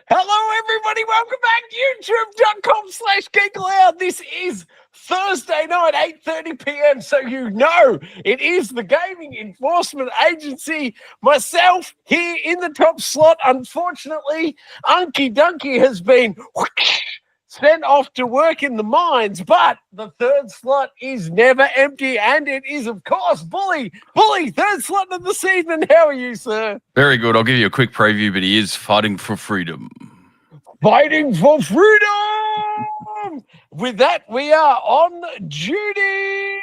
Hello, everybody. Welcome back. YouTube.com/Geek.Aloud. This is Thursday night, 8:30 p.m. So you know it is the Gaming Enforcement Agency. Myself here in the top slot. Unfortunately, Unky Dunky has been sent off to work in the mines, but the third slot is never empty, and it is, of course, Bully. Bully, third slot of this evening. How are you, sir? Very good. I'll give you a quick preview, but he is fighting for freedom. Fighting for freedom! With that, we are on duty!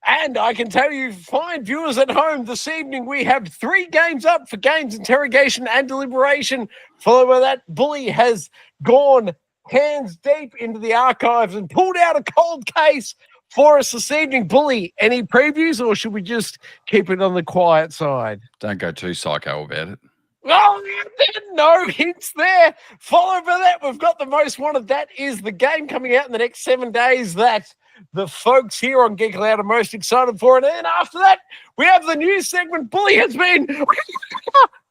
And I can tell you, fine viewers at home, this evening we have 3 games up for games, interrogation, and deliberation. Followed by that, Bully has gone hands deep into the archives and pulled out a cold case for us this evening. Bully, any previews, or should we just keep it on the quiet side? Don't go too psycho about it. Oh, no hints there. Followed by that, we've got the most wanted. That is the game coming out in the next 7 days that the folks here on Geek Aloud are most excited for. And then after that, we have the news segment. Bully has been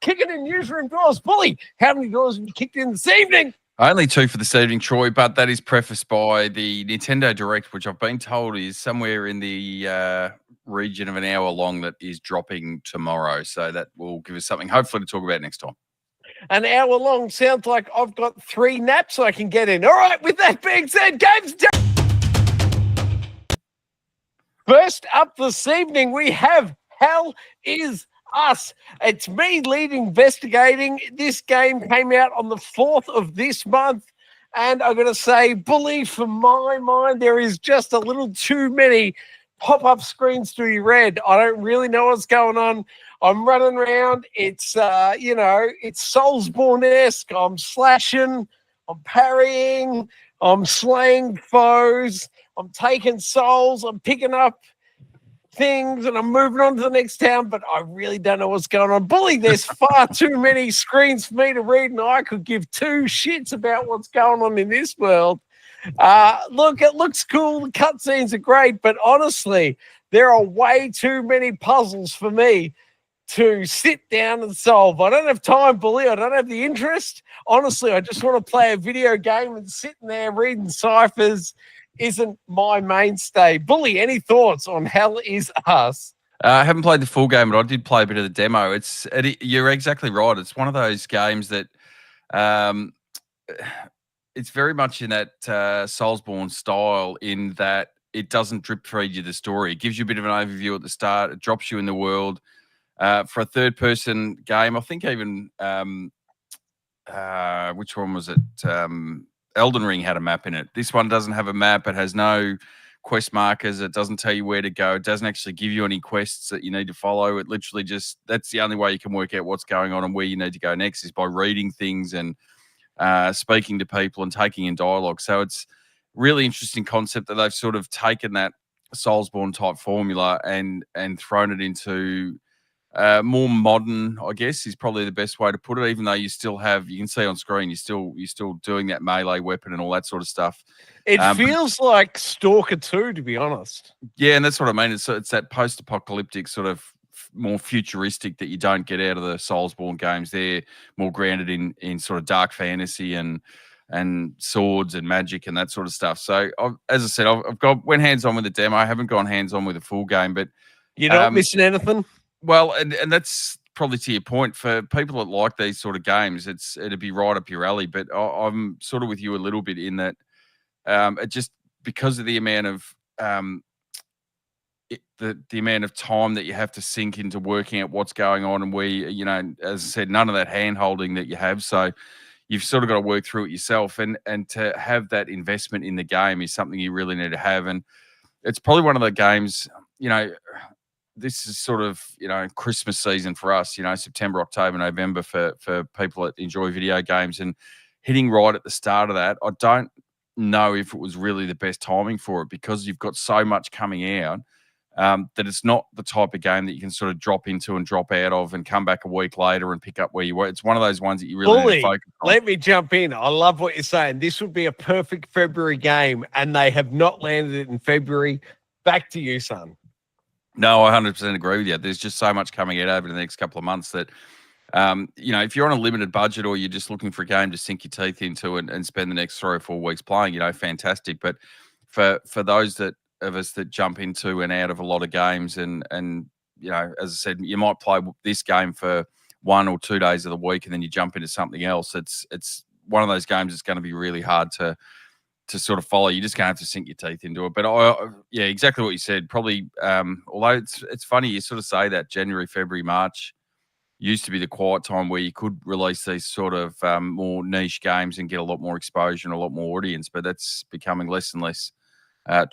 kicking in newsroom doors. Bully, how many doors have you kicked in this evening? Only 2 for this evening, Troy, but that is prefaced by the Nintendo Direct, which I've been told is somewhere in the region of an hour long, that is dropping tomorrow. So that will give us something, hopefully, to talk about next time. An hour long sounds like I've got 3 naps I can get in. All right, with that being said, games done. First up this evening, we have Hell is Us. It's me lead investigating. This game came out on the 4th of this month, and I'm going to say, Bully, for my mind, there is just a little too many pop-up screens to be read. I don't really know what's going on. I'm running around. It's, it's soulsborne-esque. I'm slashing. I'm parrying. I'm slaying foes. I'm taking souls. I'm picking up things, and I'm moving on to the next town, but I really don't know what's going on. Bully, there's far too many screens for me to read, and I could give 2 shits about what's going on in this world. Look, it looks cool. The cutscenes are great, but honestly, there are way too many puzzles for me to sit down and solve. I don't have time, Bully. I don't have the interest. Honestly, I just want to play a video game, and sitting there reading ciphers isn't my mainstay. Bully, any thoughts on Hell is Us? I haven't played the full game, but I did play a bit of the demo. You're exactly right. It's one of those games that it's very much in that Soulsborne style, in that it doesn't drip feed you the story. It gives you a bit of an overview at the start. It drops you in the world. For a third-person game, I think even which one was it? Elden Ring had a map in it. This one doesn't have a map. It has no quest markers. It doesn't tell you where to go. It doesn't actually give you any quests that you need to follow. It literally just, that's the only way you can work out what's going on and where you need to go next, is by reading things and speaking to people and taking in dialogue. So it's really interesting concept that they've sort of taken that Soulsborne type formula and thrown it into more modern, I guess, is probably the best way to put it. Even though you still have, you can see on screen, you're still doing that melee weapon and all that sort of stuff. It feels like Stalker 2, to be honest. Yeah, and that's what I mean. It's that post-apocalyptic sort of more futuristic that you don't get out of the Soulsborne games. They're more grounded in sort of dark fantasy and swords and magic and that sort of stuff. So, as I said, went hands-on with the demo. I haven't gone hands-on with the full game, but you're not missing anything. Well, and that's probably to your point. For people that like these sort of games, it'd be right up your alley. But I'm sort of with you a little bit in that it just, because of the amount of the amount of time that you have to sink into working out what's going on, and as I said, none of that hand holding that you have. So you've sort of got to work through it yourself, and to have that investment in the game is something you really need to have. And it's probably one of the games, this is sort of, Christmas season for us, September, October, November for people that enjoy video games, and hitting right at the start of that. I don't know if it was really the best timing for it, because you've got so much coming out that it's not the type of game that you can sort of drop into and drop out of and come back a week later and pick up where you were. It's one of those ones that you really need to focus on. Let me jump in. I love what you're saying. This would be a perfect February game, and they have not landed it in February. Back to you, son. No, I 100% agree with you. There's just so much coming out over the next couple of months that, if you're on a limited budget or you're just looking for a game to sink your teeth into and spend the next 3 or 4 weeks playing, fantastic. But for those of us that jump into and out of a lot of games and as I said, you might play this game for 1 or 2 days of the week and then you jump into something else. It's one of those games that's going to be really hard to sort of follow. You're just going to have to sink your teeth into it. But exactly what you said. Probably, although it's funny you sort of say that January, February, March used to be the quiet time where you could release these sort of more niche games and get a lot more exposure and a lot more audience. But that's becoming less and less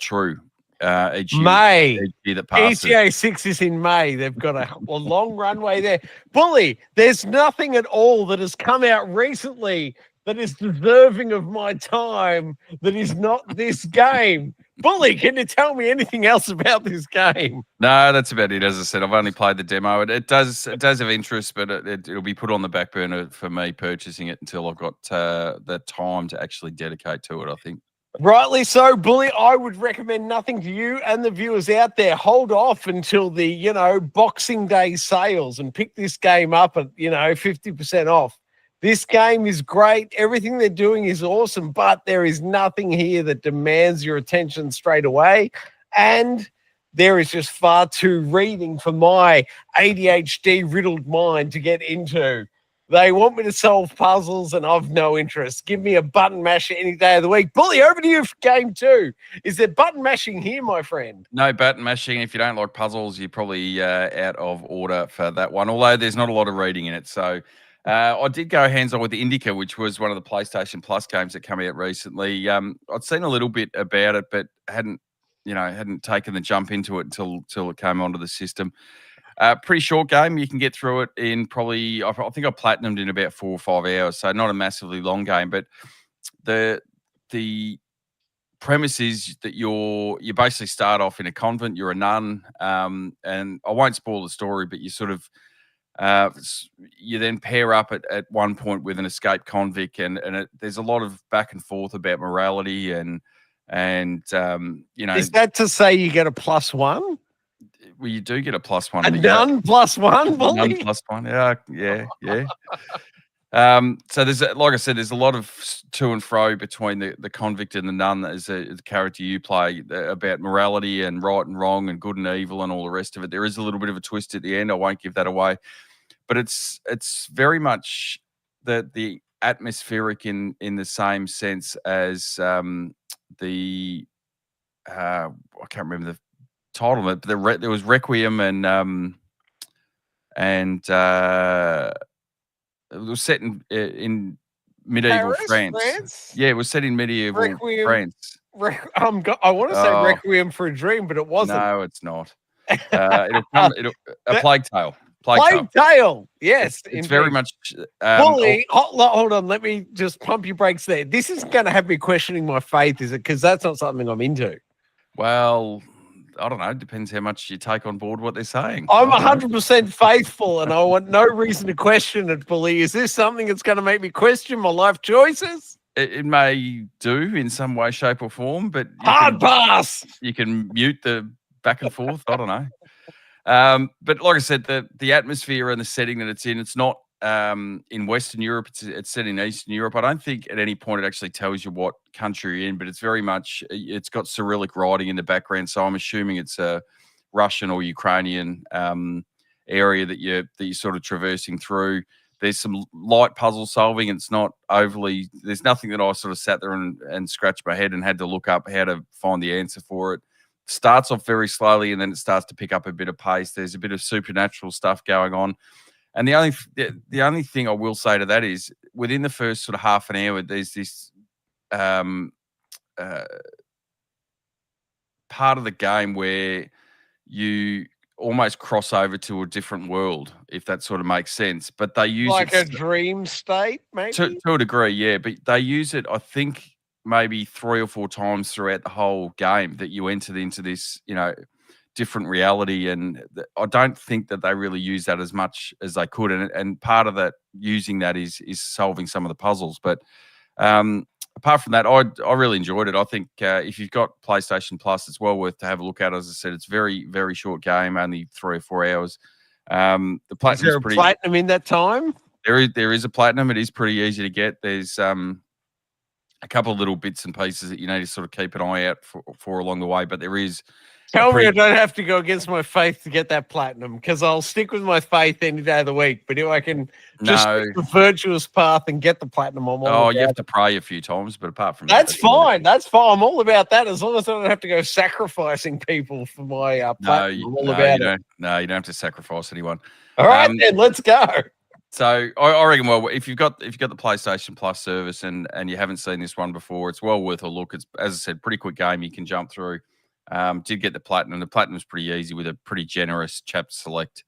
true each year that passes. ETA 6 is in May. They've got a long runway there. Bully, there's nothing at all that has come out recently that is deserving of my time that is not this game. Bully, can you tell me anything else about this game? No, that's about it. As I said, I've only played the demo. It does have interest, but it'll be put on the back burner for me purchasing it until I've got the time to actually dedicate to it, I think. Rightly so, Bully. I would recommend nothing to you and the viewers out there. Hold off until the, Boxing Day sales and pick this game up at, 50% off. This game is great. Everything they're doing is awesome, but there is nothing here that demands your attention straight away. And there is just far too reading for my ADHD-riddled mind to get into. They want me to solve puzzles, and I've no interest. Give me a button masher any day of the week. Bully, over to you for game 2. Is there button mashing here, my friend? No button mashing. If you don't like puzzles, you're probably out of order for that one, although there's not a lot of reading in it. So I did go hands-on with Indika, which was one of the PlayStation Plus games that came out recently. I'd seen a little bit about it, but hadn't taken the jump into it until it came onto the system. Pretty short game. You can get through it in probably, I think I platinumed in about 4 or 5 hours, so not a massively long game. But the premise is that you basically start off in a convent. You're a nun, and I won't spoil the story, but you sort of you then pair up at one point with an escaped convict, and there's a lot of back and forth about morality and Is that to say you get a +1? Well, you do get a +1. A nun +1, Bully? Nun +1, yeah. So there's, like I said, there's a lot of to and fro between the convict and the nun as a character you play about morality and right and wrong and good and evil and all the rest of it. There is a little bit of a twist at the end. I won't give that away, but it's very much the atmospheric in the same sense as the I can't remember the title of it, but there was Requiem and it was set in medieval France. Yeah, it was set in medieval France. I want to say Requiem for a Dream, but it wasn't. No, it's not. A Plague Tale. Plague Tale. Yes, it's very much. Bully, hold on. Let me just pump your brakes there. This isn't going to have me questioning my faith, is it? Because that's not something I'm into. Well, I don't know. It depends how much you take on board what they're saying. I'm 100% faithful, and I want no reason to question it, Bully. Is this something that's going to make me question my life choices? It may do in some way, shape, or form, but hard pass. You can mute the back and forth. I don't know. But like I said, the atmosphere and the setting that it's in, it's not in Western Europe. It's set in Eastern Europe. I don't think at any point it actually tells you what country you're in, but it's very much, it's got Cyrillic writing in the background. So I'm assuming it's a Russian or Ukrainian area that you're sort of traversing through. There's some light puzzle solving. It's not overly, there's nothing that I sort of sat there and scratched my head and had to look up how to find the answer for it. Starts off very slowly and then it starts to pick up a bit of pace. There's a bit of supernatural stuff going on. And the only thing I will say to that is within the first sort of half an hour, there's this part of the game where you almost cross over to a different world, if that sort of makes sense. But they use like a dream state, maybe? To a degree, yeah. But they use it, I think, maybe 3 or 4 times throughout the whole game that you entered into this, different reality. And I don't think that they really use that as much as they could. And part of that, using that is solving some of the puzzles. But apart from that, I really enjoyed it. I think if you've got PlayStation Plus, it's well worth to have a look at. As I said, it's very, very short game, only 3 or 4 hours. The platinum is there a platinum in that time? There is a platinum. It is pretty easy to get. There's a couple of little bits and pieces that you need to sort of keep an eye out for along the way, but there is. Tell me I don't have to go against my faith to get that platinum, because I'll stick with my faith any day of the week. But if I can just take the virtuous path and get the platinum, I'm all you have to pray a few times, but apart from that's fine. That's fine. I'm all about that. As long as I don't have to go sacrificing people for my platinum. No, you don't have to sacrifice anyone. All right, then let's go. So I reckon, well, if you've got the PlayStation Plus service and you haven't seen this one before, it's well worth a look. It's, as I said, pretty quick game you can jump through. Did get the platinum. The platinum's pretty easy with a pretty generous chapter select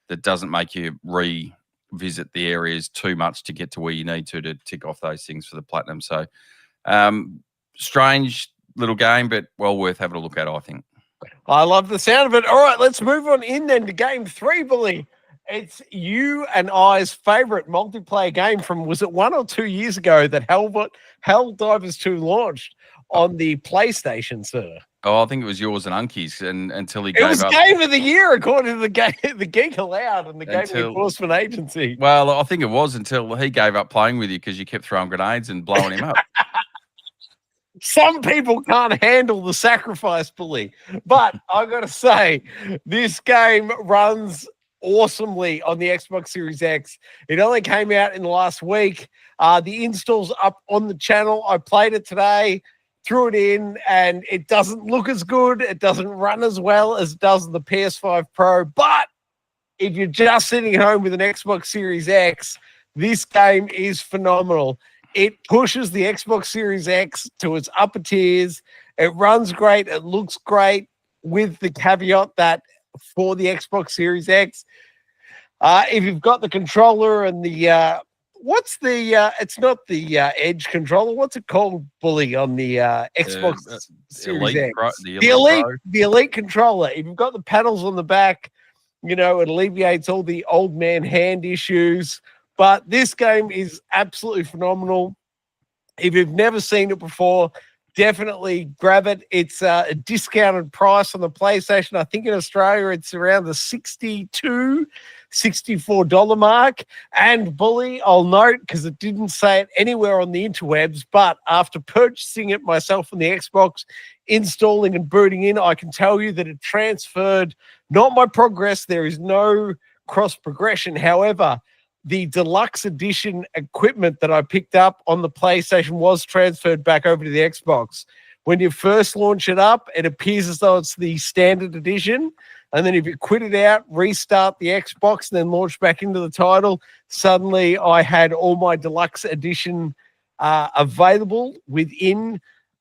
that doesn't make you revisit the areas too much to get to where you need to tick off those things for the platinum. So strange little game, but well worth having a look at, I think. I love the sound of it. All right, let's move on in then to game 3, Billy. It's you and I's favorite multiplayer game from, was it 1 or 2 years ago that Helldivers 2 launched on the PlayStation, sir? Oh, I think it was yours and Unky's, and until he gave up. It was Game of the Year according to the Geek Aloud and the Game Enforcement Agency. Well, I think it was until he gave up playing with you because you kept throwing grenades and blowing him up. Some people can't handle the sacrifice, Billy. But I got to say, this game runs awesomely on the Xbox Series X. It only came out in the last week. The install's up on the channel. I played it today, threw it in, and it doesn't look as good. It doesn't run as well as it does on the PS5 Pro. But if you're just sitting at home with an Xbox Series X, this game is phenomenal. It pushes the Xbox Series X to its upper tiers. It runs great. It looks great, with the caveat that for the Xbox Series X, if you've got the controller and the it's not the Edge controller. What's it called, Bully, on the Xbox Series X? The Elite controller. If you've got the panels on the back, it alleviates all the old man hand issues. But this game is absolutely phenomenal. If you've never seen it before, definitely grab it. It's a discounted price on the PlayStation. I think in Australia it's around the $62, $64 mark. And Bully, I'll note, because it didn't say it anywhere on the interwebs, but after purchasing it myself on the Xbox, installing and booting in, I can tell you that it transferred, not my progress. There is no cross progression. However, the deluxe edition equipment that I picked up on the PlayStation was transferred back over to the Xbox. When you first launch it up, it appears as though it's the standard edition. And then if you quit it out, restart the Xbox, and then launch back into the title, suddenly I had all my deluxe edition available within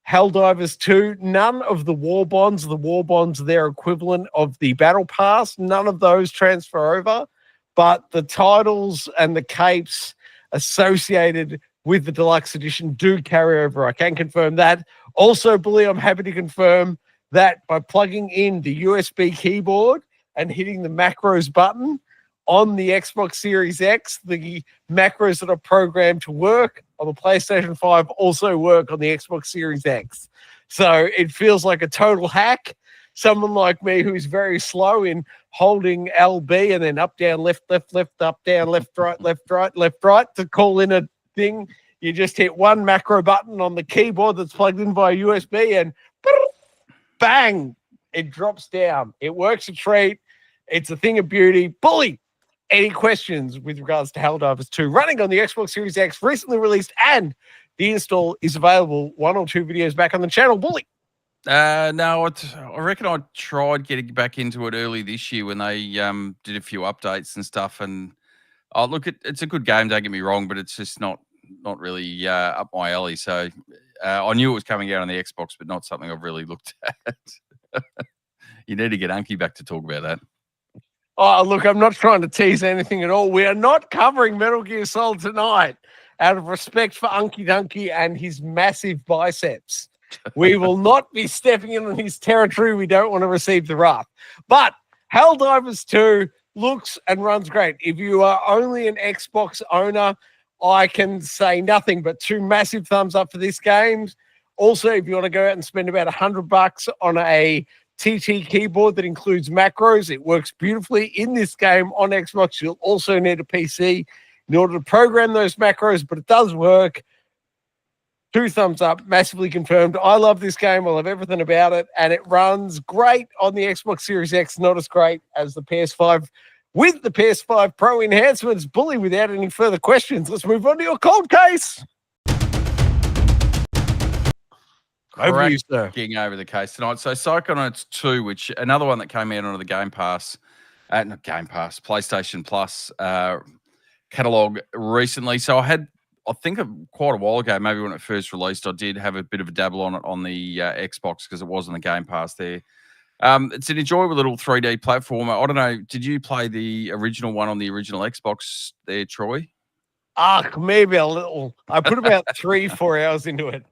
Helldivers 2. None of the war bonds, their equivalent of the battle pass, none of those transfer over. But the titles and the capes associated with the deluxe edition do carry over. I can confirm that. Also, Billy, I'm happy to confirm that by plugging in the USB keyboard and hitting the macros button on the Xbox Series X, the macros that are programmed to work on the PlayStation 5 also work on the Xbox Series X. So it feels like a total hack. Someone like me who's very slow in holding LB and then up, down, left, up, down, left, right to call in a thing. You just hit one macro button on the keyboard that's plugged in via USB and bang, it drops down. It works a treat. It's a thing of beauty. Bully, any questions with regards to Helldivers 2 running on the Xbox Series X, recently released, and the install is available 1 or 2 videos back on the channel, Bully? No, I reckon I tried getting back into it early this year when they did a few updates and stuff. And look, it's a good game, don't get me wrong, but it's just not really up my alley. So I knew it was coming out on the Xbox, but not something I've really looked at. You need to get Unky back to talk about that. Oh, look, I'm not trying to tease anything at all. We are not covering Metal Gear Solid tonight out of respect for Unky Dunky and his massive biceps. We will not be stepping in on his territory. We don't want to receive the wrath. But Helldivers 2 looks and runs great. If you are only an Xbox owner, I can say nothing but 2 massive thumbs up for this game. Also, if you want to go out and spend about $100 on a TT keyboard that includes macros, it works beautifully in this game on Xbox. You'll also need a PC in order to program those macros, but it does work. 2 thumbs up, massively confirmed. I love this game. I love everything about it, and it runs great on the Xbox Series X, not as great as the PS5 with the PS5 Pro enhancements. Bully, without any further questions, let's move on to your cold case. Over you, sir. Getting over the case tonight. So Psychonauts 2, which another one that came out onto the Game Pass, not Game Pass, PlayStation Plus catalog recently. So I think quite a while ago, maybe when it first released, I did have a bit of a dabble on it on the Xbox because it was on the Game Pass there. It's an enjoyable little 3D platformer. I don't know, did you play the original one on the original Xbox there, Troy? Maybe a little. I put about 3-4 hours into it.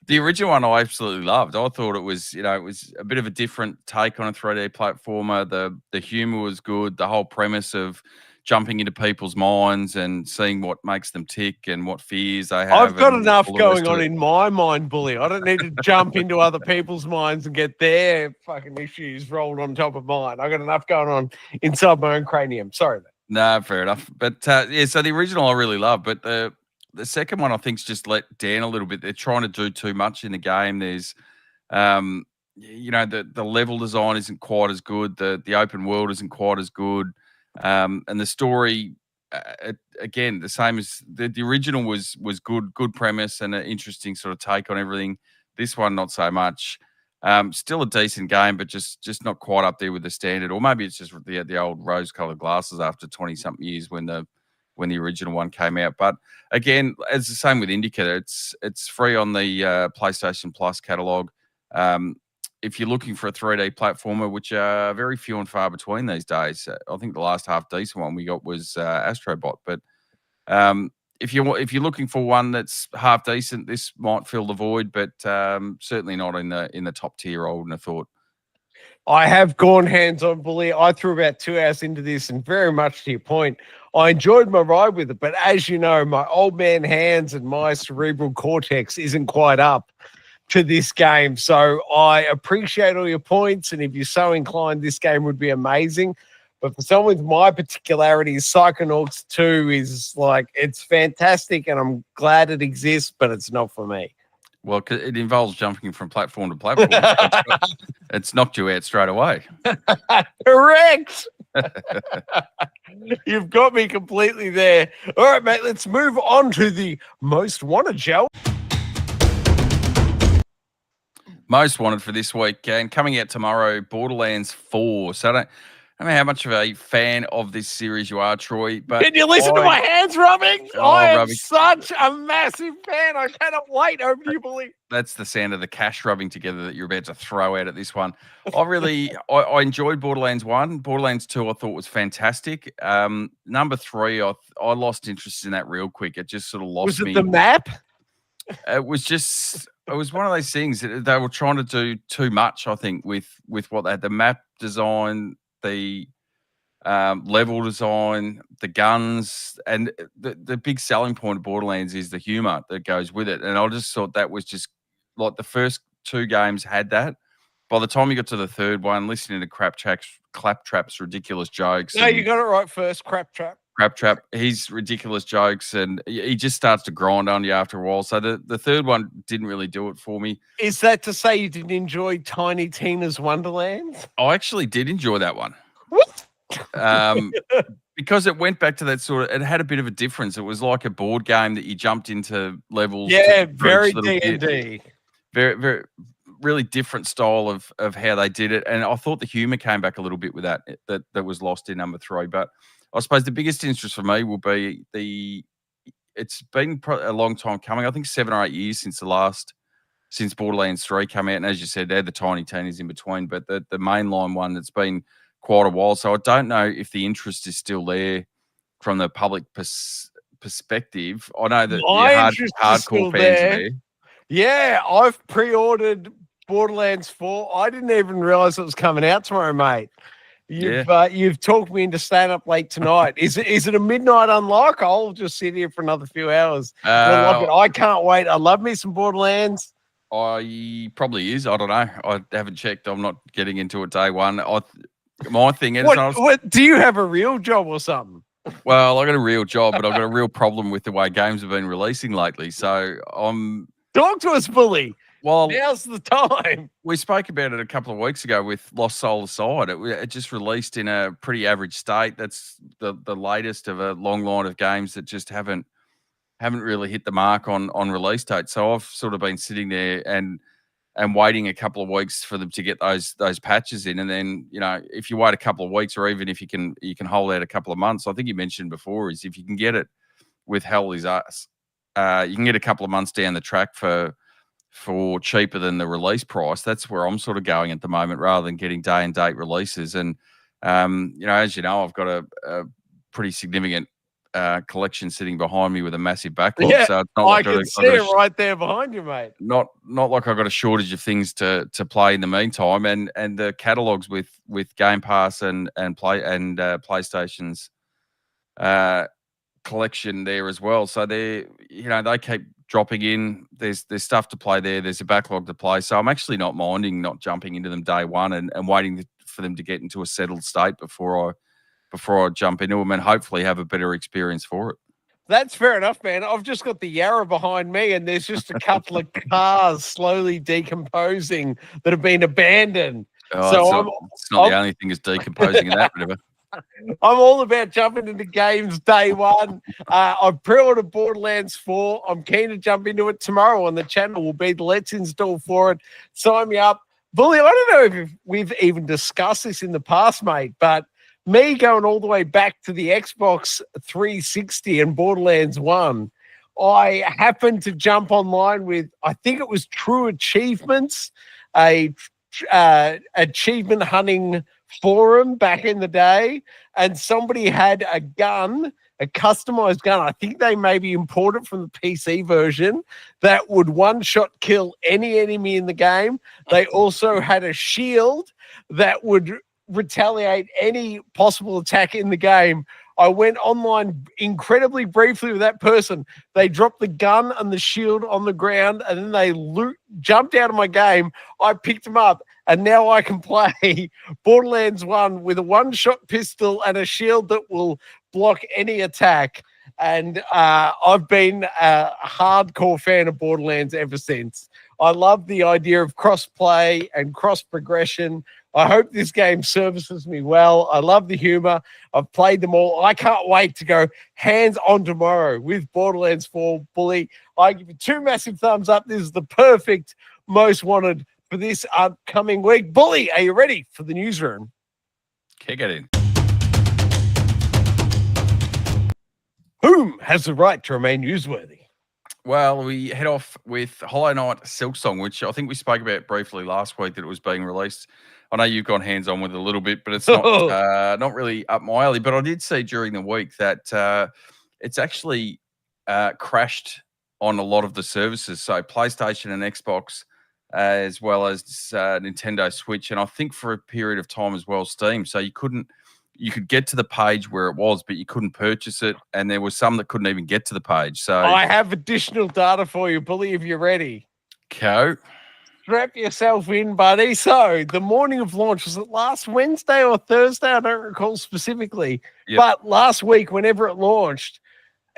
The original one I absolutely loved. I thought it was a bit of a different take on a 3D platformer. The humor was good. The whole premise of jumping into people's minds and seeing what makes them tick and what fears they have. I've got enough going on in my mind, Bully. I don't need to jump into other people's minds and get their fucking issues rolled on top of mine. I got enough going on inside my own cranium. Sorry, mate. No, fair enough. But yeah, so the original I really love, but the second one I think's just let down a little bit. They're trying to do too much in the game. There's the level design isn't quite as good. The open world isn't quite as good. And the story, again, the same as the original was good premise and an interesting sort of take on everything. This one, not so much. Still a decent game, but just not quite up there with the standard. Or maybe it's just the old rose-colored glasses after 20-something years when the original one came out. But again, it's the same with Indika. It's free on the PlayStation Plus catalog. If you're looking for a 3D platformer, which are very few and far between these days, I think the last half decent one we got was Astrobot. But if you're looking for one that's half decent, this might fill the void, but certainly not in the top tier. I wouldn't have thought. I have gone hands-on, Bully. I threw about 2 hours into this, and very much to your point, I enjoyed my ride with it. But as you know, my old man hands and my cerebral cortex isn't quite up to this game. So I appreciate all your points, and if you're so inclined, this game would be amazing. But for someone with my particularities, Psychonauts 2 is like, it's fantastic, and I'm glad it exists, but it's not for me. Well, it involves jumping from platform to platform. It's knocked you out straight away. Correct. You've got me completely there. All right, mate, let's move on to the most wanted, shall we? Most wanted for this week, and coming out tomorrow, Borderlands 4. So I don't know how much of a fan of this series you are, Troy. But can you listen to my hands rubbing? I am such a massive fan. I cannot wait. Over to you, Bully. That's the sound of the cash rubbing together that you're about to throw out at this one. I enjoyed Borderlands 1. Borderlands 2 I thought was fantastic. Number 3, I lost interest in that real quick. It just sort of lost me. Was it the map? It was one of those things that they were trying to do too much, I think, with what they had. The map design, the level design, the guns, and the big selling point of Borderlands is the humor that goes with it. And I just thought that was just like the first 2 games had that. By the time you got to the third one, listening to Claptrap's ridiculous jokes. No, you got it right first, Claptrap, his ridiculous jokes, and he just starts to grind on you after a while. So the third one didn't really do it for me. Is that to say you didn't enjoy Tiny Tina's Wonderland? I actually did enjoy that one. What? Because it went back to that sort of, it had a bit of a difference. It was like a board game that you jumped into levels. Yeah, very D&D. Very, very, really different style of how they did it. And I thought the humor came back a little bit with that was lost in number 3. But I suppose the biggest interest for me will be it's been a long time coming. I think 7 or 8 years since Borderlands 3 came out. And as you said, they're the Tiny Tinas in between, but the mainline one, that's been quite a while. So I don't know if the interest is still there from the public perspective. I know that hardcore fans are there. Yeah, I've pre-ordered Borderlands 4. I didn't even realize it was coming out tomorrow, mate. You've talked me into staying up late tonight. Is it a midnight unlock? I'll just sit here for another few hours. I love it. I can't wait. I love me some Borderlands. I probably is. I don't know. I haven't checked. I'm not getting into it day one. My thing is, what do you have a real job or something? Well, I got a real job, but I've got a real problem with the way games have been releasing lately. So talk to us, Bully. Well, now's the time. We spoke about it a couple of weeks ago with Lost Soul Aside. It just released in a pretty average state. That's the latest of a long line of games that just haven't really hit the mark on release date. So I've sort of been sitting there and waiting a couple of weeks for them to get those patches in. And then, if you wait a couple of weeks, or even if you can hold out a couple of months, I think you mentioned before, is if you can get it with Hell Is Us, you can get a couple of months down the track for cheaper than the release price. That's where I'm sort of going at the moment, rather than getting day and date releases. And, as you know, I've got a pretty significant collection sitting behind me with a massive backlog. Yeah, so it's not I can see it right there behind you, mate. Not like I've got a shortage of things to play in the meantime, and the catalogs with Game Pass and PlayStation's collection there as well. So they keep dropping in. There's stuff to play there. There's a backlog to play. So I'm actually not minding not jumping into them day one and waiting for them to get into a settled state before I jump into them, and hopefully have a better experience for it. That's fair enough, man. I've just got the Yarra behind me, and there's just a couple of cars slowly decomposing that have been abandoned. So it's not the only thing that's decomposing in that river. I'm all about jumping into games day one. I've pre-ordered Borderlands 4. I'm keen to jump into it tomorrow on the channel. Will be the Let's Install for it. Sign me up. Bully, I don't know if we've even discussed this in the past, mate, but me going all the way back to the Xbox 360 and Borderlands 1, I happened to jump online with, I think it was True Achievements, a achievement hunting forum back in the day, and somebody had a gun, a customized gun. I think they maybe imported from the PC version that would one-shot kill any enemy in the game. They also had a shield that would retaliate any possible attack in the game. I went online incredibly briefly with that person. They dropped the gun and the shield on the ground, and then they jumped out of my game. I picked them up, and now I can play Borderlands 1 with a one-shot pistol and a shield that will block any attack. And I've been a hardcore fan of Borderlands ever since. I love the idea of cross-play and cross-progression. I hope this game services me well. I love the humor. I've played them all. I can't wait to go hands-on tomorrow with Borderlands 4, Bully. I give you 2 massive thumbs up. This is the perfect most wanted for this upcoming week. Bully, are you ready for the newsroom? Kick it in. Whom has the right to remain newsworthy? Well, we head off with Hollow Knight Silksong, which I think we spoke about briefly last week that it was being released. I know you've gone hands-on with it a little bit, but it's not really up my alley. But I did see during the week that it's actually crashed on a lot of the services. So PlayStation and Xbox, as well as Nintendo Switch, and I think for a period of time as well, Steam. So you could get to the page where it was, but you couldn't purchase it. And there was some that couldn't even get to the page. So I have additional data for you, Bully, if you're ready. Go. Strap yourself in, buddy. So the morning of launch, was it last Wednesday or Thursday? I don't recall specifically. Yep. But last week, whenever it launched,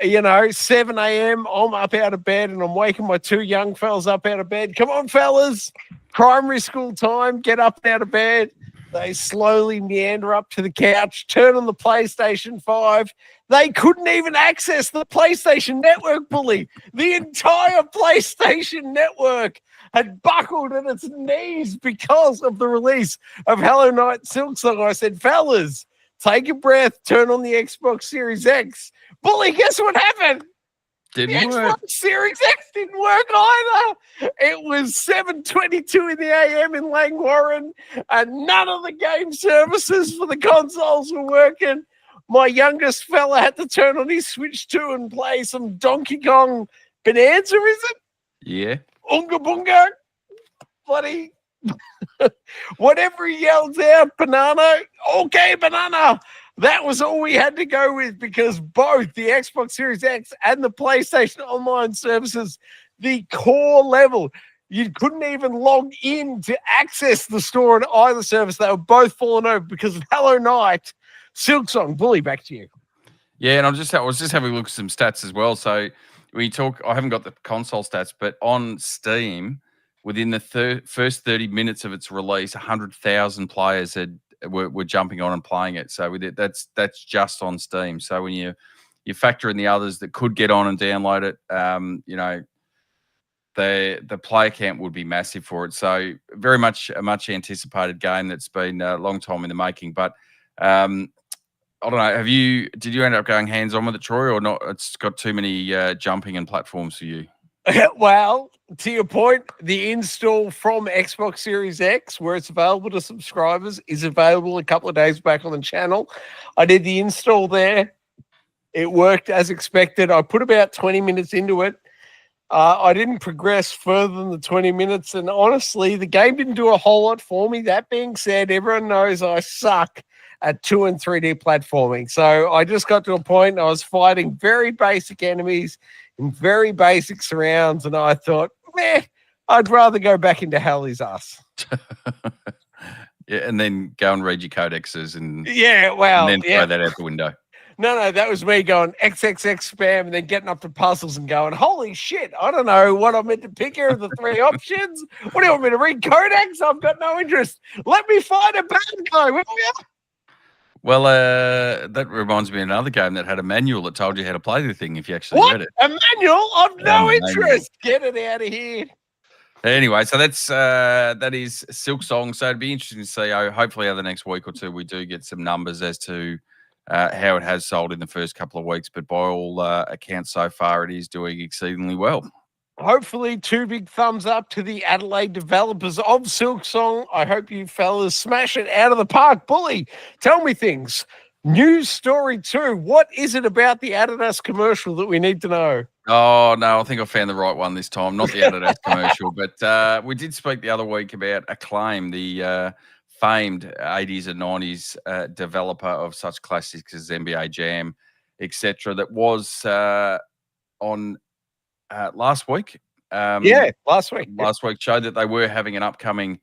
7 a.m., I'm up out of bed and I'm waking my 2 young fellas up out of bed. Come on, fellas. Primary school time. Get up and out of bed. They slowly meander up to the couch, turn on the PlayStation 5. They couldn't even access the PlayStation Network, Bully. The entire PlayStation Network had buckled at its knees because of the release of Hollow Knight Silksong. I said, fellas, take a breath, turn on the Xbox Series X. Bully, guess what happened? Didn't work. Xbox Series X didn't work either. It was 7:22 in the AM in Langwarrin, and none of the game services for the consoles were working. My youngest fella had to turn on his Switch 2 and play some Donkey Kong Bonanza, is it? Yeah. Unga Bunga. Bloody Whatever he yells out, banana, okay, banana. That was all we had to go with because both the Xbox Series X and the PlayStation Online services, the core level, you couldn't even log in to access the store on either service. They were both falling over because of Hello Night. Silksong, Bully, back to you. Yeah, and I was just having a look at some stats as well. So when you talk, I haven't got the console stats, but on Steam, within the first 30 minutes of its release, 100,000 players were jumping on and playing it. So with it, that's just on Steam. So when you factor in the others that could get on and download it, the player count would be massive for it. So very much a much anticipated game that's been a long time in the making. But I don't know. Did you end up going hands on with it, Troy, or not? It's got too many jumping and platforms for you. Well, to your point, the install from Xbox Series X, where it's available to subscribers, is available a couple of days back on the channel. I did the install there. It worked as expected. I put about 20 minutes into it. I didn't progress further than the 20 minutes. And honestly, the game didn't do a whole lot for me. That being said, everyone knows I suck at 2 and 3D platforming. So I just got to a point I was fighting very basic enemies in very basic surrounds, and I thought, I'd rather go back into Hell Is Us. Yeah, and then go and read your codexes and then throw that out the window. No, that was me going XXX spam and then getting up to puzzles and going, holy shit, I don't know what I'm meant to pick here of the three options. What do you want me to read codex? I've got no interest. Let me find a bad guy, will you? Well, that reminds me of another game that had a manual that told you how to play the thing if you actually read it. A manual? I've no interest. Get it out of here. Anyway, so that is Silksong. So it'd be interesting to see. Hopefully, over the next week or two, we do get some numbers as to how it has sold in the first couple of weeks. But by all accounts so far, it is doing exceedingly well. Hopefully, 2 big thumbs up to the Adelaide developers of Silksong. I hope you fellas smash it out of the park. Bully, tell me things. News story 2. What is it about the Adidas commercial that we need to know? Oh, no, I think I found the right one this time. Not the Adidas commercial, but we did speak the other week about Acclaim, the famed 80s and 90s developer of such classics as NBA Jam, etc. That was on last week. Last week. Last week showed that they were having an upcoming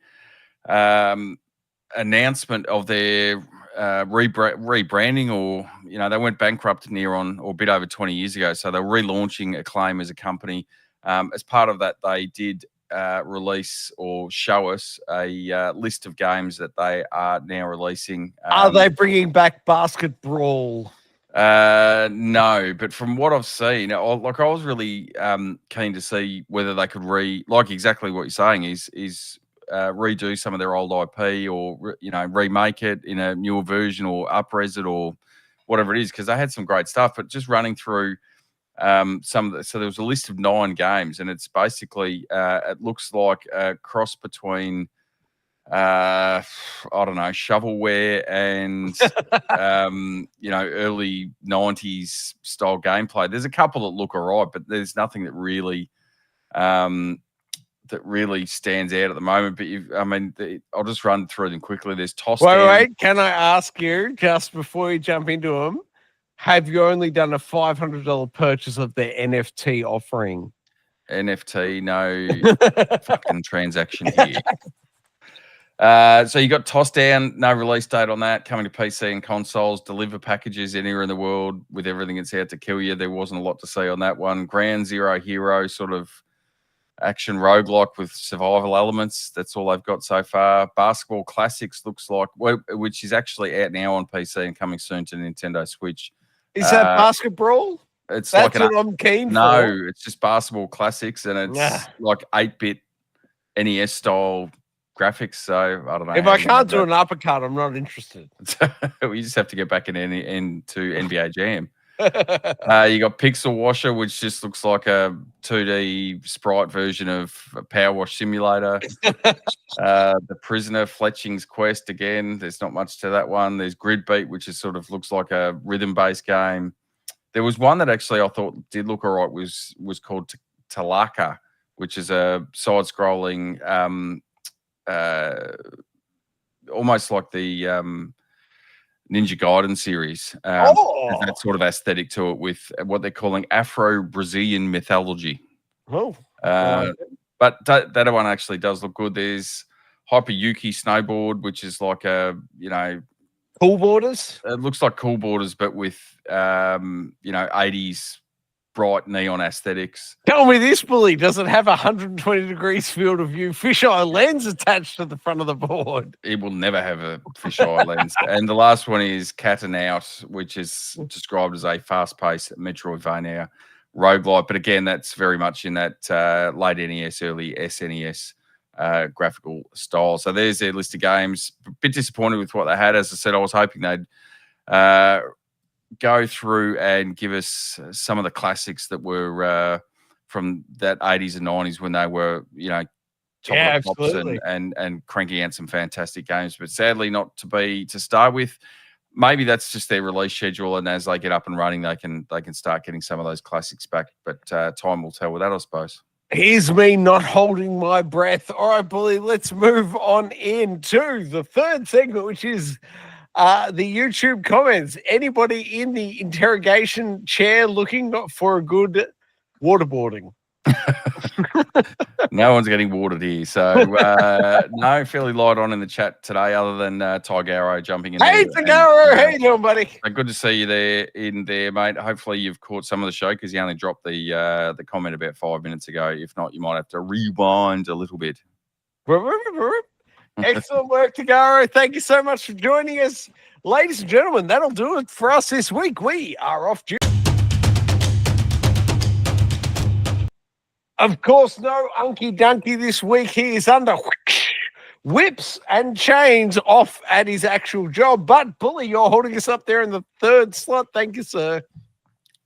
announcement of their rebranding, or they went bankrupt near on or a bit over 20 years ago. So they're relaunching Acclaim as a company. As part of that, they did release or show us a list of games that they are now releasing. Are they bringing back Basket Brawl? No, but from what I've seen, I was really keen to see whether they could exactly what you're saying is redo some of their old IP, or remake it in a newer version, or up-res it, or whatever it is, because they had some great stuff. But just running through so there was a list of 9 games, and it's basically it looks like a cross between I don't know, shovelware and early 90s style gameplay. There's a couple that look all right, but there's nothing that really stands out at the moment. But I'll just run through them quickly. There's Toss Down. Wait, can I ask you, just before you jump into them, have you only done a $500 purchase of their NFT offering? NFT, no fucking transaction here. So you got Toss Down, no release date on that, coming to PC and consoles, deliver packages anywhere in the world with everything that's out to kill you. There wasn't a lot to say on that one. Ground Zero Hero, sort of action roguelike with survival elements. That's all they've got so far. Basketball Classics looks like, which is actually out now on PC and coming soon to Nintendo Switch. Is that Basketball? That's what I'm keen for. No, it's just Basketball Classics, and it's like 8-bit NES style graphics. So I don't know. If I can't do an uppercut, I'm not interested. We just have to get back into NBA Jam. You got Pixel Washer, which just looks like a 2D sprite version of Power Wash Simulator. The Prisoner, Fletching's Quest, again, there's not much to that one. There's Grid Beat, which is sort of looks like a rhythm-based game. There was one that actually I thought did look all right, was called Talaka, which is a side-scrolling almost like the Ninja Gaiden series. Has that sort of aesthetic to it with what they're calling Afro-Brazilian mythology. Oh, but that one actually does look good. There's Hyper-Yuki Snowboard, which is like a, Cool Borders. It looks like Cool Borders, but with 80s bright neon aesthetics. Tell me this, Bully. Does it have 120 degrees field of view fisheye lens attached to the front of the board? It will never have a fisheye lens. And the last one is Cat and Out, which is described as a fast-paced Metroidvania roguelike. But again, that's very much in that late NES, early SNES graphical style. So there's their list of games. A bit disappointed with what they had. As I said, I was hoping they'd go through and give us some of the classics that were from that 80s and 90s when they were, top of the pops and cranking out some fantastic games. But sadly, not to start with. Maybe that's just their release schedule, and as they get up and running, they can start getting some of those classics back. But time will tell with that, I suppose. Here's me not holding my breath. All right, Bully, let's move on into the third segment, which is the YouTube comments. Anybody in the interrogation chair looking for a good waterboarding? No one's getting watered here. So, no, fairly light on in the chat today, other than Tigaro jumping in. Hey, Tigaro, how you doing, buddy? Good to see you there, mate. Hopefully you've caught some of the show because you only dropped the comment about 5 minutes ago. If not, you might have to rewind a little bit. Excellent work, Tigaro. Thank you so much for joining us. Ladies and gentlemen, that'll do it for us this week. We are off duty. Of course, no Unky Dunky this week. He is under whips and chains off at his actual job. But, Bully, you're holding us up there in the third slot. Thank you, sir.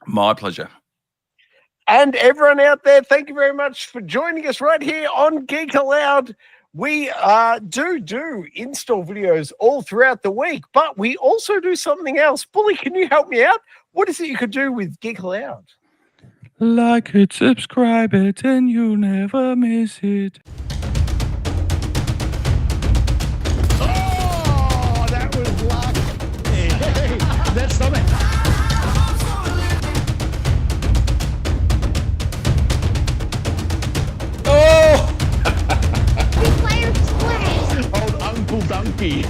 My pleasure. And everyone out there, thank you very much for joining us right here on Geek Aloud. We do install videos all throughout the week, but we also do something else. Bully, can you help me out? What is it you could do with Geek Aloud? Like it, subscribe it, and you'll never miss it. Oh, that was luck. Hey, that's something. Oh! Fire splash! Old Uncle Donkey.